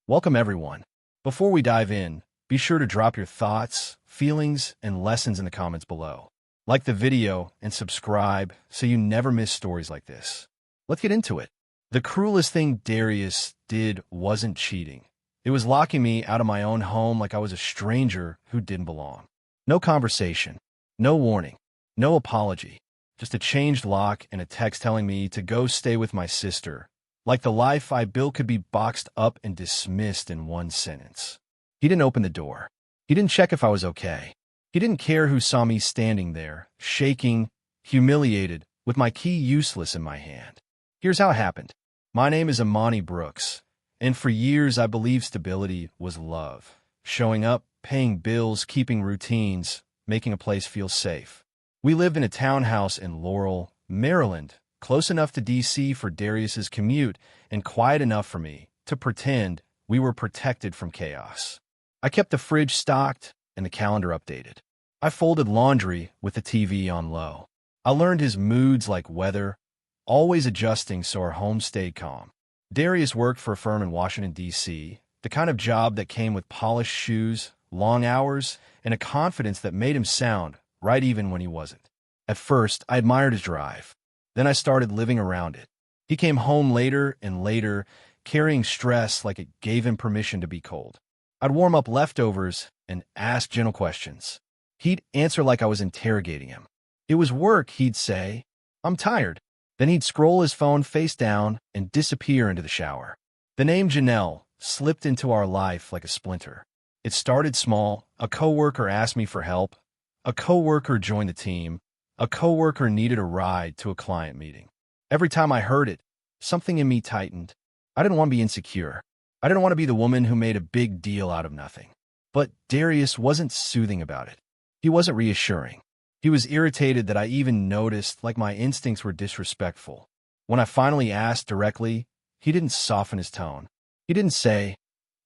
Welcome, everyone. Before we dive in, be sure to drop your thoughts, feelings, and lessons in the comments below. Like the video and subscribe so you never miss stories like this. Let's get into it. The cruelest thing Darius did wasn't cheating. It was locking me out of my own home like I was a stranger who didn't belong. No conversation, no warning, no apology, just a changed lock and a text telling me to go stay with my sister. Like the life I built could be boxed up and dismissed in one sentence. He didn't open the door. He didn't check if I was okay. He didn't care who saw me standing there, shaking, humiliated, with my key useless in my hand. Here's how it happened. My name is Imani Brooks, and for years I believed stability was love. Showing up, paying bills, keeping routines, making a place feel safe. We lived in a townhouse in Laurel, Maryland, close enough to D.C. for Darius's commute and quiet enough for me to pretend we were protected from chaos. I kept the fridge stocked and the calendar updated. I folded laundry with the TV on low. I learned his moods like weather, always adjusting so our home stayed calm. Darius worked for a firm in Washington, D.C., the kind of job that came with polished shoes, long hours, and a confidence that made him sound right even when he wasn't. At first, I admired his drive. Then I started living around it. He came home later and later, carrying stress like it gave him permission to be cold. I'd warm up leftovers and ask gentle questions. He'd answer like I was interrogating him. It was work, he'd say. I'm tired. Then he'd scroll his phone face down and disappear into the shower. The name Janelle slipped into our life like a splinter. It started small. A coworker asked me for help. A coworker joined the team. A coworker needed a ride to a client meeting. Every time I heard it, something in me tightened. I didn't want to be insecure. I didn't want to be the woman who made a big deal out of nothing. But Darius wasn't soothing about it. He wasn't reassuring. He was irritated that I even noticed like my instincts were disrespectful. When I finally asked directly, he didn't soften his tone. He didn't say,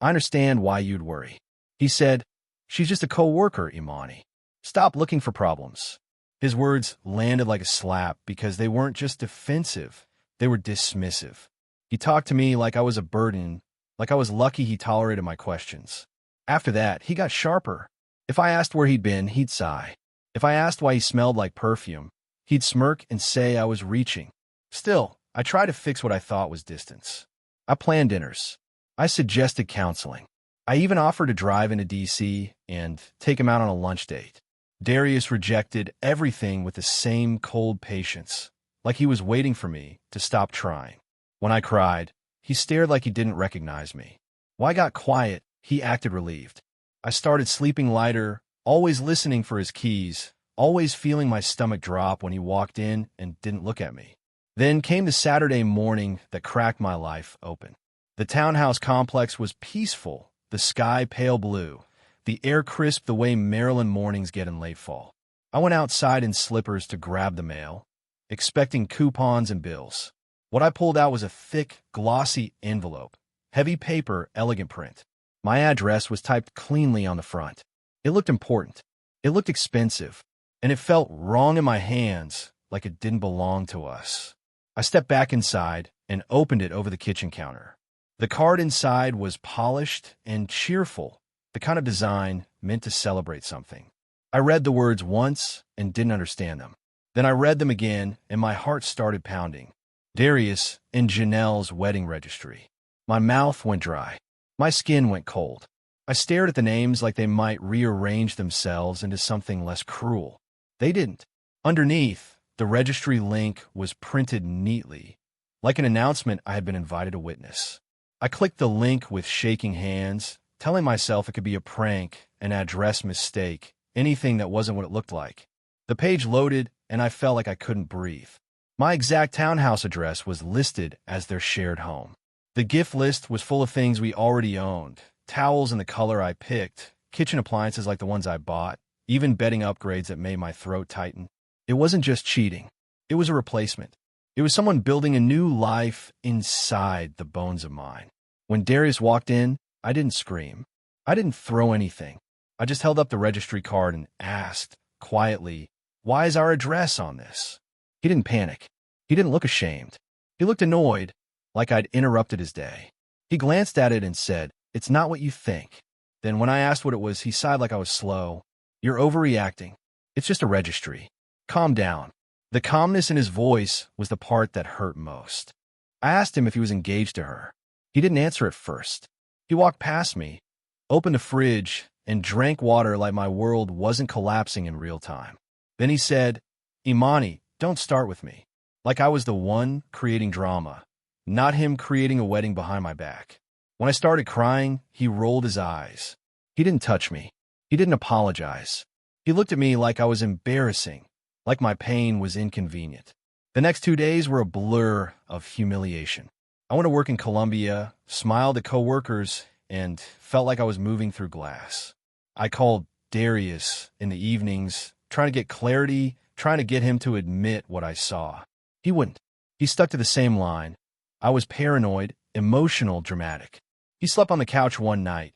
I understand why you'd worry. He said, she's just a coworker, Imani. Stop looking for problems. His words landed like a slap because they weren't just defensive, they were dismissive. He talked to me like I was a burden, like I was lucky he tolerated my questions. After that, he got sharper. If I asked where he'd been, he'd sigh. If I asked why he smelled like perfume, he'd smirk and say I was reaching. Still, I tried to fix what I thought was distance. I planned dinners. I suggested counseling. I even offered to drive into D.C. and take him out on a lunch date. Darius rejected everything with the same cold patience, like he was waiting for me to stop trying. When I cried, he stared like he didn't recognize me. When I got quiet, he acted relieved. I started sleeping lighter, always listening for his keys, always feeling my stomach drop when he walked in and didn't look at me. Then came the Saturday morning that cracked my life open. The townhouse complex was peaceful, the sky pale blue. The air crisp the way Maryland mornings get in late fall. I went outside in slippers to grab the mail, expecting coupons and bills. What I pulled out was a thick, glossy envelope, heavy paper, elegant print. My address was typed cleanly on the front. It looked important. It looked expensive. And it felt wrong in my hands, like it didn't belong to us. I stepped back inside and opened it over the kitchen counter. The card inside was polished and cheerful. The kind of design meant to celebrate something. I read the words once and didn't understand them. Then I read them again, and my heart started pounding. Darius and Janelle's wedding registry. My mouth went dry. My skin went cold. I stared at the names like they might rearrange themselves into something less cruel. They didn't. Underneath, the registry link was printed neatly, like an announcement I had been invited to witness. I clicked the link with shaking hands, telling myself it could be a prank, an address mistake, anything that wasn't what it looked like. The page loaded, and I felt like I couldn't breathe. My exact townhouse address was listed as their shared home. The gift list was full of things we already owned, towels in the color I picked, kitchen appliances like the ones I bought, even bedding upgrades that made my throat tighten. It wasn't just cheating. It was a replacement. It was someone building a new life inside the bones of mine. When Darius walked in, I didn't scream. I didn't throw anything. I just held up the registry card and asked, quietly, why is our address on this? He didn't panic. He didn't look ashamed. He looked annoyed, like I'd interrupted his day. He glanced at it and said, "It's not what you think." Then when I asked what it was, he sighed like I was slow. "You're overreacting. It's just a registry. Calm down." The calmness in his voice was the part that hurt most. I asked him if he was engaged to her. He didn't answer at first. He walked past me, opened a fridge, and drank water like my world wasn't collapsing in real time. Then he said, "Imani, don't start with me." Like I was the one creating drama, not him creating a wedding behind my back. When I started crying, he rolled his eyes. He didn't touch me. He didn't apologize. He looked at me like I was embarrassing, like my pain was inconvenient. The next 2 days were a blur of humiliation. I went to work in Colombia, smiled at coworkers, and felt like I was moving through glass. I called Darius in the evenings, trying to get clarity, trying to get him to admit what I saw. He wouldn't. He stuck to the same line. I was paranoid, emotional, dramatic. He slept on the couch one night,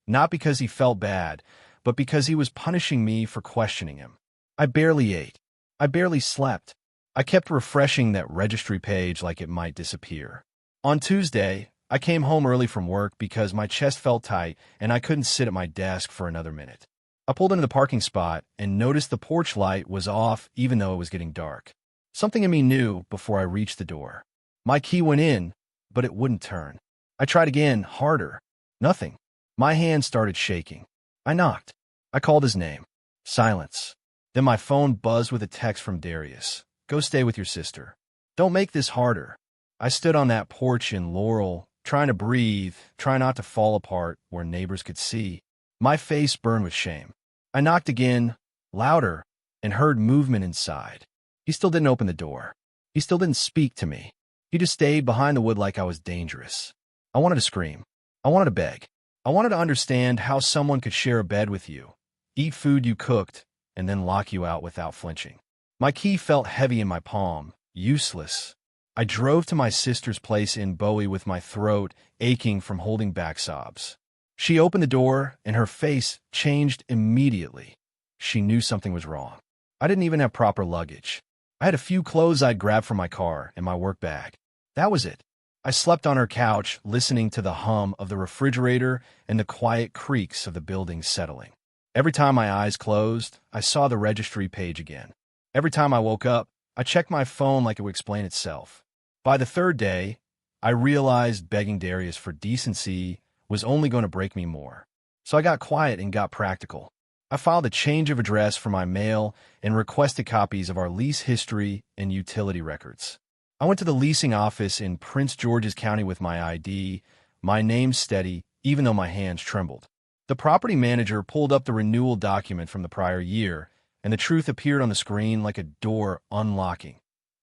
not because he felt bad, but because he was punishing me for questioning him. I barely ate. I barely slept. I kept refreshing that registry page like it might disappear. On Tuesday, I came home early from work because my chest felt tight and I couldn't sit at my desk for another minute. I pulled into the parking spot and noticed the porch light was off even though it was getting dark. Something in me knew before I reached the door. My key went in, but it wouldn't turn. I tried again, harder. Nothing. My hand started shaking. I knocked. I called his name. Silence. Then my phone buzzed with a text from Darius. "Go stay with your sister. Don't make this harder." I stood on that porch in Laurel, trying to breathe, trying not to fall apart where neighbors could see. My face burned with shame. I knocked again, louder, and heard movement inside. He still didn't open the door. He still didn't speak to me. He just stayed behind the wood like I was dangerous. I wanted to scream. I wanted to beg. I wanted to understand how someone could share a bed with you, eat food you cooked, and then lock you out without flinching. My key felt heavy in my palm, useless. I drove to my sister's place in Bowie with my throat aching from holding back sobs. She opened the door, and her face changed immediately. She knew something was wrong. I didn't even have proper luggage. I had a few clothes I'd grabbed from my car and my work bag. That was it. I slept on her couch, listening to the hum of the refrigerator and the quiet creaks of the building settling. Every time my eyes closed, I saw the registry page again. Every time I woke up, I checked my phone like it would explain itself. By the third day, I realized begging Darius for decency was only going to break me more. So I got quiet and got practical. I filed a change of address for my mail and requested copies of our lease history and utility records. I went to the leasing office in Prince George's County with my ID, my name steady, even though my hands trembled. The property manager pulled up the renewal document from the prior year, and the truth appeared on the screen like a door unlocking.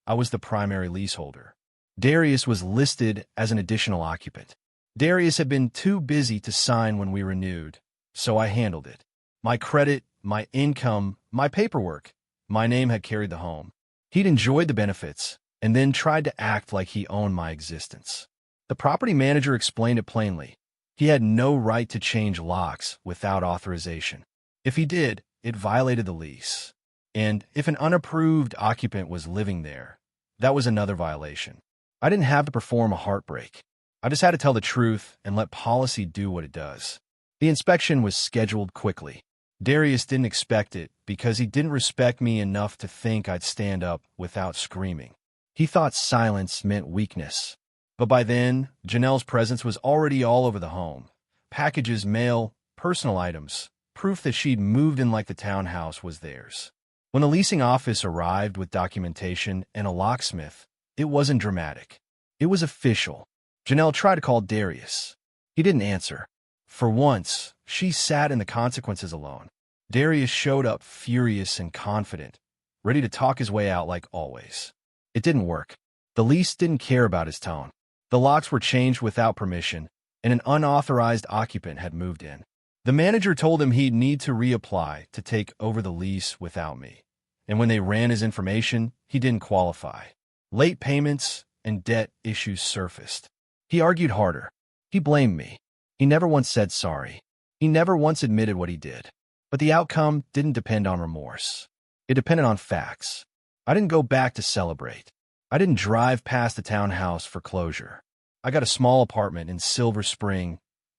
I was the primary leaseholder. Darius was listed as an additional occupant. Darius had been too busy to sign when we renewed, so I handled it. My credit, my income, my paperwork. My name had carried the home. He'd enjoyed the benefits, and then tried to act like he owned my existence. The property manager explained it plainly. He had no right to change locks without authorization. If he did, it violated the lease. And if an unapproved occupant was living there, that was another violation. I didn't have to perform a heartbreak. I just had to tell the truth and let policy do what it does. The inspection was scheduled quickly. Darius didn't expect it because he didn't respect me enough to think I'd stand up without screaming. He thought silence meant weakness. But by then, Janelle's presence was already all over the home. Packages, mail, personal items, proof that she'd moved in like the townhouse was theirs. When the leasing office arrived with documentation and a locksmith, it wasn't dramatic. It was official. Janelle tried to call Darius. He didn't answer. For once, she sat in the consequences alone. Darius showed up furious and confident, ready to talk his way out like always. It didn't work. The lease didn't care about his tone. The locks were changed without permission, and an unauthorized occupant had moved in. The manager told him he'd need to reapply to take over the lease without me. And when they ran his information, he didn't qualify. Late payments and debt issues surfaced. He argued harder. He blamed me. He never once said sorry. He never once admitted what he did. But the outcome didn't depend on remorse. It depended on facts. I didn't go back to celebrate. I didn't drive past the townhouse for closure. I got a small apartment in Silver Spring,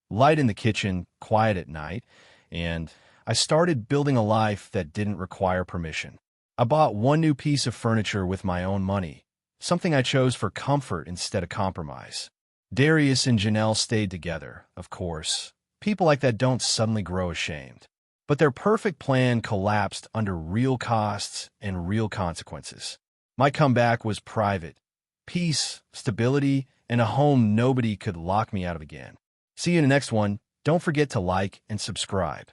light in the kitchen, quiet at night, and I started building a life that didn't require permission. I bought one new piece of furniture with my own money, something I chose for comfort instead of compromise. Darius and Janelle stayed together, of course. People like that don't suddenly grow ashamed. But their perfect plan collapsed under real costs and real consequences. My comeback was private. Peace, stability, and a home nobody could lock me out of again. See you in the next one. Don't forget to like and subscribe.